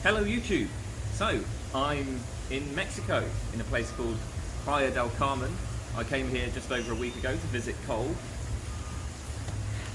Hello YouTube! So, I'm in Mexico, in a place called Playa del Carmen. I came here just over a week ago to visit Cole.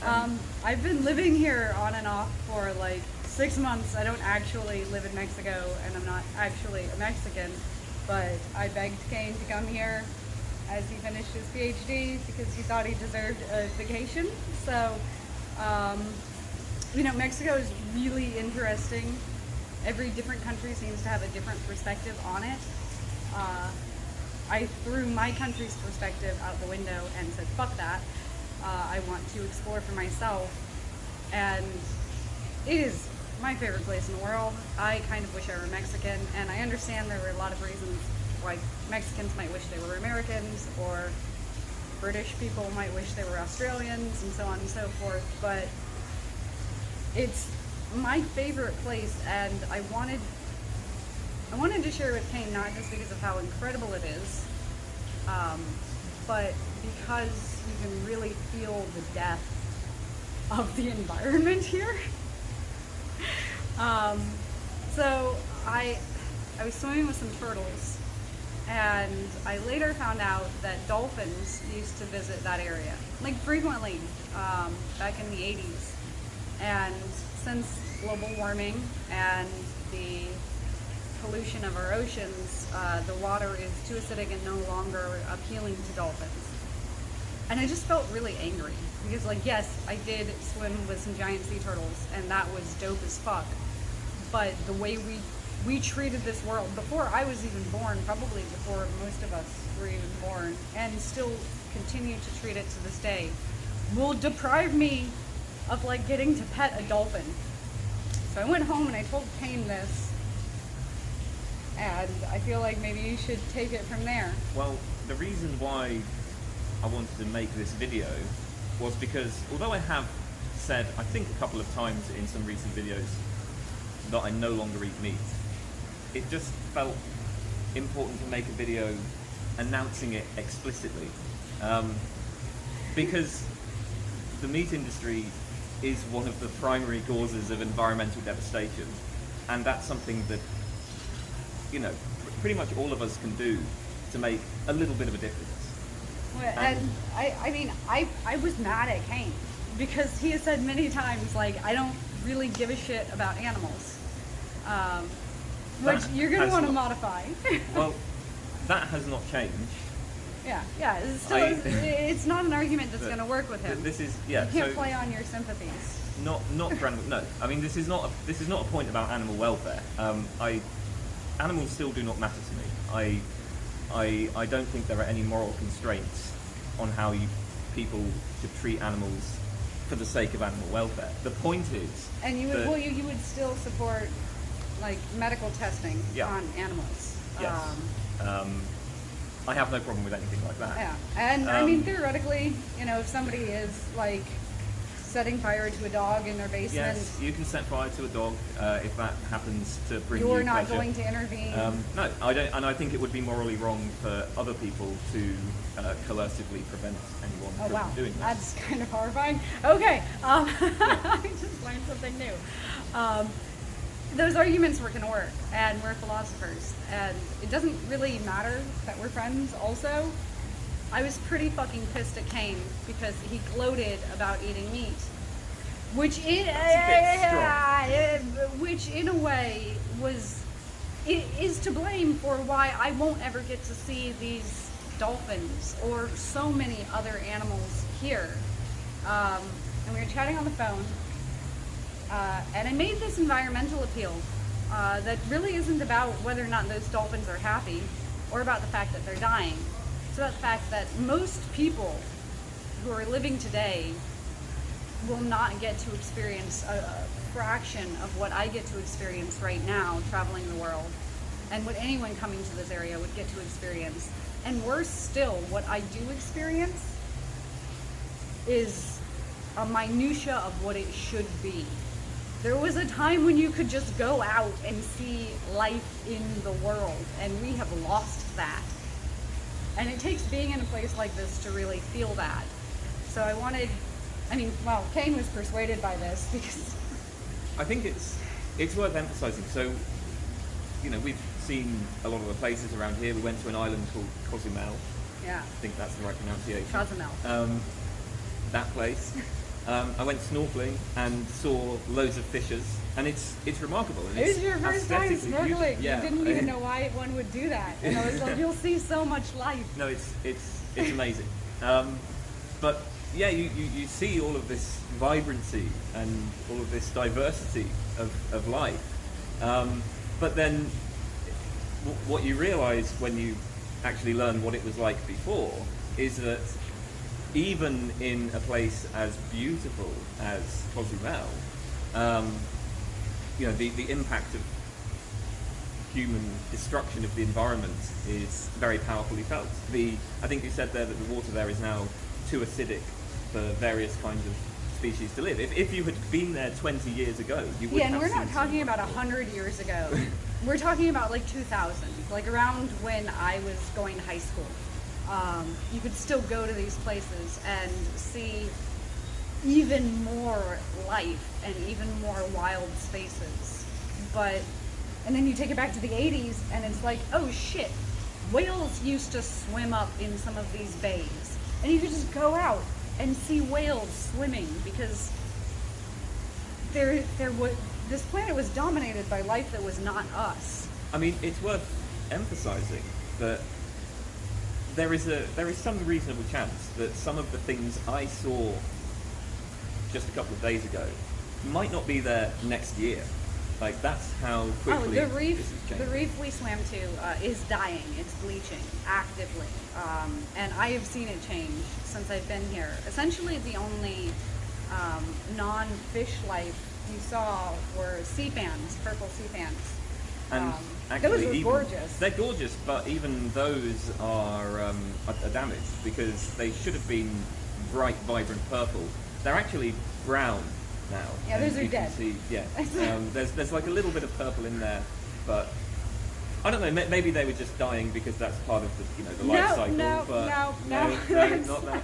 I've been living here on and off for like 6 months. I don't actually live in Mexico, and I'm not actually a Mexican, but I begged Kane to come here as he finished his PhD because he thought he deserved a vacation. So, Mexico is really interesting. Every different country seems to have a different perspective on it. I threw my country's perspective out the window and said, fuck that. I want to explore for myself. And it is my favorite place in the world. I kind of wish I were Mexican, and I understand there were a lot of reasons why Mexicans might wish they were Americans, or British people might wish they were Australians, and so on and so forth. But it's my favorite place, and I wanted to share it with Kane, not just because of how incredible it is, but because you can really feel the depth of the environment here. So I was swimming with some turtles, and I later found out that dolphins used to visit that area, like frequently, back in the 80s. And since global warming and the pollution of our oceans, the water is too acidic and no longer appealing to dolphins. And I just felt really angry because, like, yes, I did swim with some giant sea turtles, and that was dope as fuck. But the way we treated this world before I was even born, probably before most of us were even born, and still continue to treat it to this day, will deprive me of like getting to pet a dolphin. So I went home and I told Kane this, and I feel like maybe you should take it from there. Well, the reason why I wanted to make this video was because, although I have said, I think a couple of times in some recent videos, that I no longer eat meat, it just felt important to make a video announcing it explicitly. Because the meat industry is one of the primary causes of environmental devastation, and that's something that, pretty much all of us can do to make a little bit of a difference. And I was mad at Kane because he has said many times, like, I don't really give a shit about animals, which you're going to want to modify. Well, that has not changed. Yeah. It's not an argument that's going to work with him. This is You can't play on your sympathies. Not for animal. No, I mean this is not a point about animal welfare. Animals still do not matter to me. I don't think there are any moral constraints on how people should treat animals for the sake of animal welfare. The point is, and you would still support like medical testing on animals. Yes. I have no problem with anything like that. Yeah, and I mean, theoretically, if somebody is like setting fire to a dog in their basement, yes, you can set fire to a dog if that happens to bring you pleasure. You're not going to intervene. No, I don't, and I think it would be morally wrong for other people to coercively prevent anyone from doing that. That's kind of horrifying. Okay, I just learned something new. Those arguments were going to work, and we're philosophers, and it doesn't really matter that we're friends also. I was pretty fucking pissed at Kane because he gloated about eating meat, which in a way is to blame for why I won't ever get to see these dolphins or so many other animals here. And we were chatting on the phone. And I made this environmental appeal that really isn't about whether or not those dolphins are happy or about the fact that they're dying. It's about the fact that most people who are living today will not get to experience a fraction of what I get to experience right now traveling the world, and what anyone coming to this area would get to experience. And worse still, what I do experience is a minutia of what it should be. There was a time when you could just go out and see life in the world, and we have lost that. And it takes being in a place like this to really feel that. So Kane was persuaded by this because I think it's it's worth emphasising. So, you know, we've seen a lot of the places around here. We went to an island called Cozumel. Yeah. I think that's the right pronunciation. Cozumel. That place. I went snorkeling and saw loads of fishes, and it's remarkable. And It was your first time aesthetically snorkeling. beautiful. Yeah. You didn't even know why one would do that. And I was like, you'll see so much life. No, it's amazing. But yeah, you see all of this vibrancy and all of this diversity of life. But then what you realise when you actually learn what it was like before is that even in a place as beautiful as Cozumel, you know, the impact of human destruction of the environment is very powerfully felt. I think you said there that the water there is now too acidic for various kinds of species to live. If you had been there 20 years ago, you would Yeah, have and we're seen not talking some- about 100 years ago. We're talking about like 2000, like around when I was going to high school. You could still go to these places and see even more life and even more wild spaces. And then you take it back to the 80s and it's like, oh shit, whales used to swim up in some of these bays. And you could just go out and see whales swimming because this planet was dominated by life that was not us. I mean, it's worth emphasising that there is some reasonable chance that some of the things I saw just a couple of days ago might not be there next year. Like, that's how quickly the this is changing. the reef we swam to is dying. It's bleaching actively, and I have seen it change since I've been here. Essentially, the only non-fish life you saw were sea fans, purple sea fans. And those actually, were gorgeous. They're gorgeous, but even those are damaged because they should have been bright, vibrant purple. They're actually brown now. Yeah, and those are you can dead. see, yeah, there's like a little bit of purple in there, but I don't know. Maybe they were just dying because that's part of the life cycle. No, but no, not that.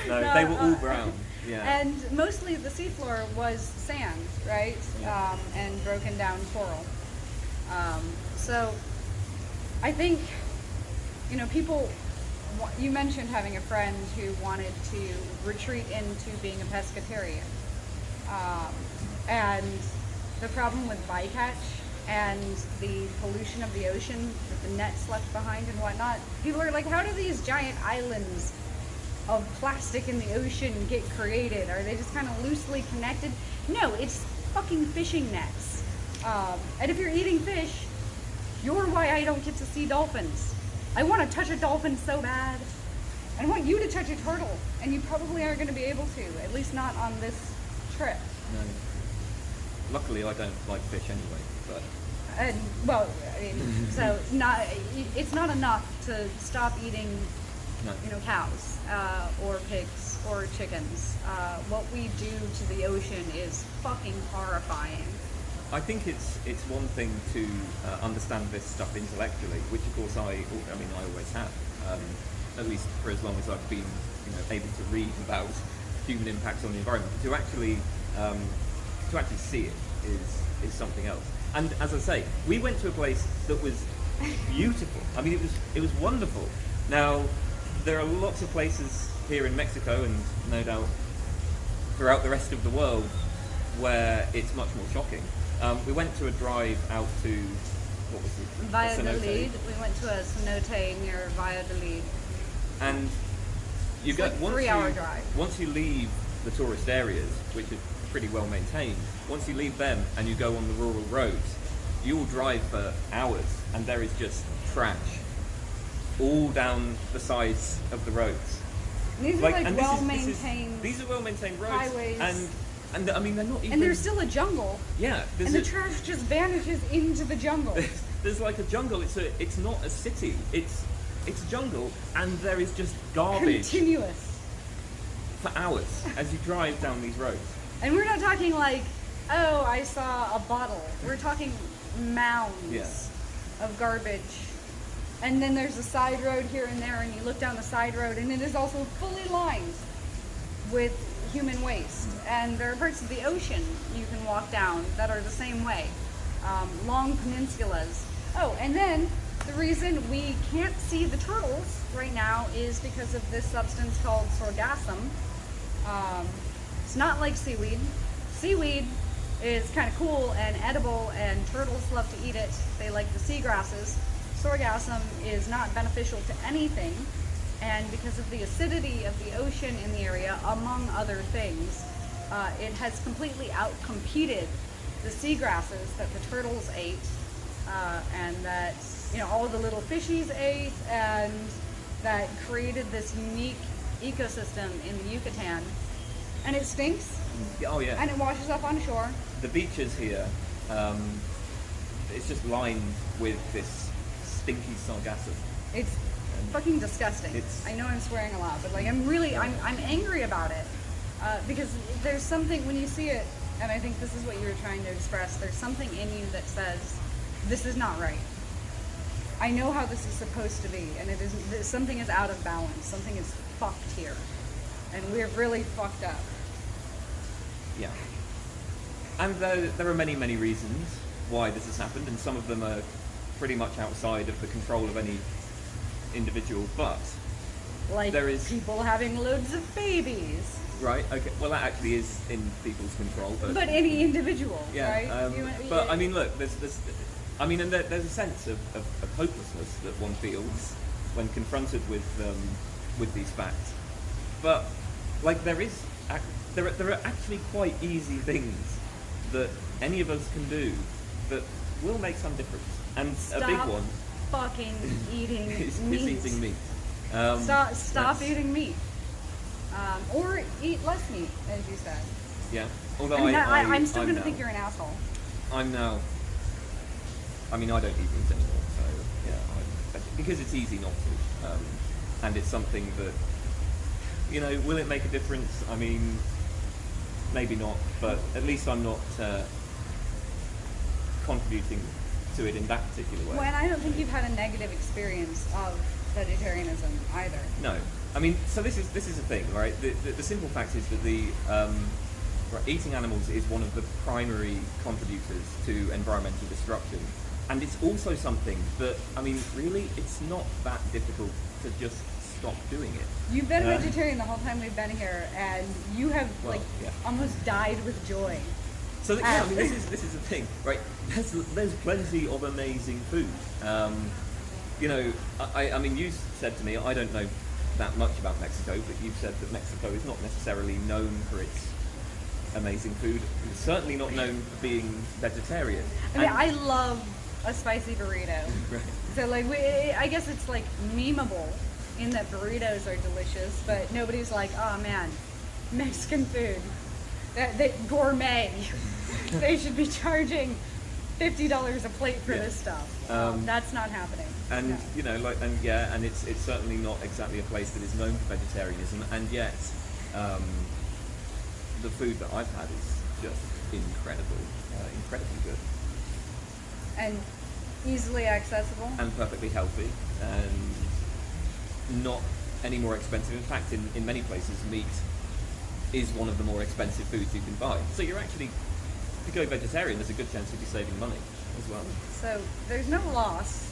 No, they were all brown. Yeah. And mostly the seafloor was sand, right? Yeah. And broken down coral. So I think, people, you mentioned having a friend who wanted to retreat into being a pescatarian. And the problem with bycatch and the pollution of the ocean that the nets left behind and whatnot, people are like, how do these giant islands of plastic in the ocean get created? Are they just kind of loosely connected? No, it's fucking fishing nets. And if you're eating fish, you're why I don't get to see dolphins. I want to touch a dolphin so bad. I want you to touch a turtle, and you probably aren't going to be able to, at least not on this trip. No. Luckily, I don't like fish anyway, but. And so it's not enough to stop eating, cows or pigs or chickens. What we do to the ocean is fucking horrifying. I think it's one thing to understand this stuff intellectually, which of course I always have, at least for as long as I've been able to read about human impacts on the environment. To actually see it is something else. And as I say, we went to a place that was beautiful. I mean, it was wonderful. Now, there are lots of places here in Mexico and no doubt throughout the rest of the world where it's much more shocking. We went to a drive out to, what was it? Valladolid. We went to a cenote near Valladolid. And It's like a 3-hour drive. Once you leave the tourist areas, which are pretty well maintained, once you leave them and you go on the rural roads, you will drive for hours and there is just trash all down the sides of the roads. These are like well-maintained. These are well-maintained roads, highways. and I mean they're not even. And there's still a jungle. Yeah, And the trash just vanishes into the jungle. There's like a jungle. It's not a city. It's a jungle, and there is just garbage Continuous. for hours as you drive down these roads. And we're not talking like, oh, I saw a bottle. We're talking mounds of garbage. And then there's a side road here and there, and you look down the side road, and it is also fully lined with human waste. And there are parts of the ocean you can walk down that are the same way. Long peninsulas. Oh, and then the reason we can't see the turtles right now is because of this substance called sorghum. It's not like seaweed. Seaweed is kind of cool and edible, and turtles love to eat it. They like the seagrasses. Sorghum is not beneficial to anything, and because of the acidity of the ocean in the area, among other things, it has completely outcompeted the seagrasses that the turtles ate, and that all the little fishies ate, and that created this unique ecosystem in the Yucatan. And it stinks. Oh yeah. And it washes up on shore. The beaches here, it's just lined with this stinky sargassum. It's fucking disgusting. I know I'm swearing a lot, but like I'm angry about it, because there's something when you see it, and I think this is what you were trying to express. There's something in you that says, "This is not right. I know how this is supposed to be, and it isn't. Something is out of balance. Something is fucked here, and we're really fucked up." Yeah. And there are many, many reasons why this has happened, and some of them are pretty much outside of the control of any individual, but like there is people having loads of babies. Right, okay. Well, that actually is in people's control. But any individual, yeah, right? But I mean, look, there's a sense of hopelessness that one feels when confronted with these facts. But like there are actually quite easy things that any of us can do that will make some difference. And Stop a big one fucking eating is meat. eating meat. Stop eating meat. Or eat less meat, as you said. Yeah. Although I'm still going to think you're an asshole. I don't eat meat anymore, so yeah, because it's easy not to, and it's something that, will it make a difference? I mean, maybe not, but at least I'm not contributing to it in that particular way. Well, and I don't think you've had a negative experience of vegetarianism either. No. I mean, so this is the thing, right? The simple fact is that eating animals is one of the primary contributors to environmental destruction. And it's also something that, I mean, really, it's not that difficult to just stop doing it. You've been vegetarian the whole time we've been here, and you have almost died with joy. So I mean, this is the thing, right? There's plenty of amazing food. I mean, you said to me, I don't know that much about Mexico, but you've said that Mexico is not necessarily known for its amazing food. It's certainly not known for being vegetarian. I mean, I love a spicy burrito. Right. So like, I guess it's like memeable in that burritos are delicious, but nobody's like, oh man, Mexican food, that gourmet. They should be charging $50 a plate for this stuff. That's not happening. And no. And it's certainly not exactly a place that is known for vegetarianism, and yet the food that I've had is just incredibly good. And easily accessible. And perfectly healthy, and not any more expensive. In fact, in many places, meat is one of the more expensive foods you can buy. So you're actually, if you go vegetarian, there's a good chance you'll be saving money as well. So there's no loss,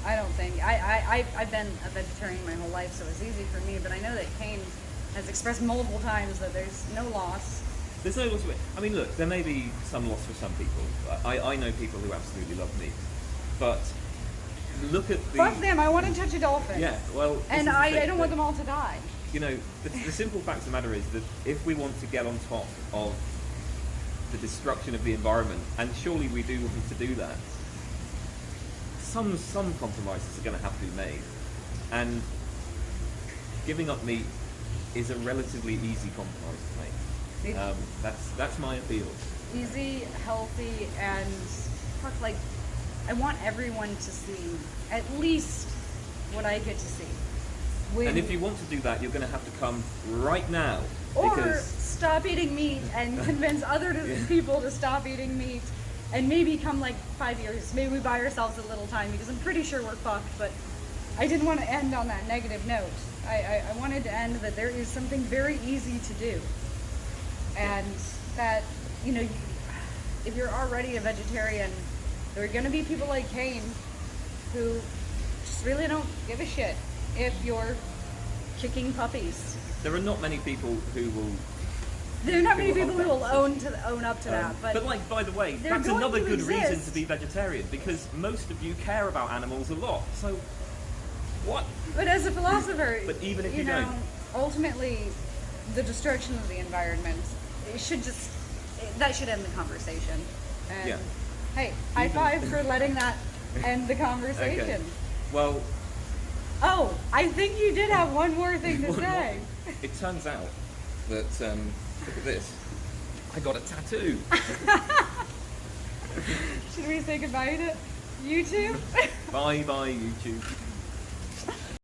I don't think. I've been a vegetarian my whole life, so it's easy for me, but I know that Kane has expressed multiple times that there's no loss. There's no loss of it. I mean, look, there may be some loss for some people. I know people who absolutely love meat, but look at the... Fuck them, I want to touch a dolphin. Yeah, well... And I don't want them all to die. The simple fact of the matter is that if we want to get on top of the destruction of the environment, and surely we do want to do that, some compromises are going to have to be made. And giving up meat is a relatively easy compromise to make. That's my appeal. Easy, healthy, and I want everyone to see at least what I get to see. And if you want to do that, you're going to have to come right now. Or stop eating meat and convince other people to stop eating meat, and maybe come 5 years. Maybe we buy ourselves a little time, because I'm pretty sure we're fucked, but I didn't want to end on that negative note. I wanted to end that there is something very easy to do. and that, you know, if you're already a vegetarian, there are going to be people like Kane who just really don't give a shit if you're kicking puppies. There are not many people who will. There are not many who people who will own up to that. But like, by the way, they're that's going another to good reason exist. to be vegetarian, because most of you care about animals a lot. So, what? But as a philosopher, But even if you know, don't. ultimately, the destruction of the environment, it should just, that should end the conversation. And Yeah. hey, high five for letting that end the conversation. Okay. Well, Oh, I think you did have one more thing to one say. more. It turns out that look at this. I got a tattoo. Should we say goodbye to YouTube? Bye bye YouTube.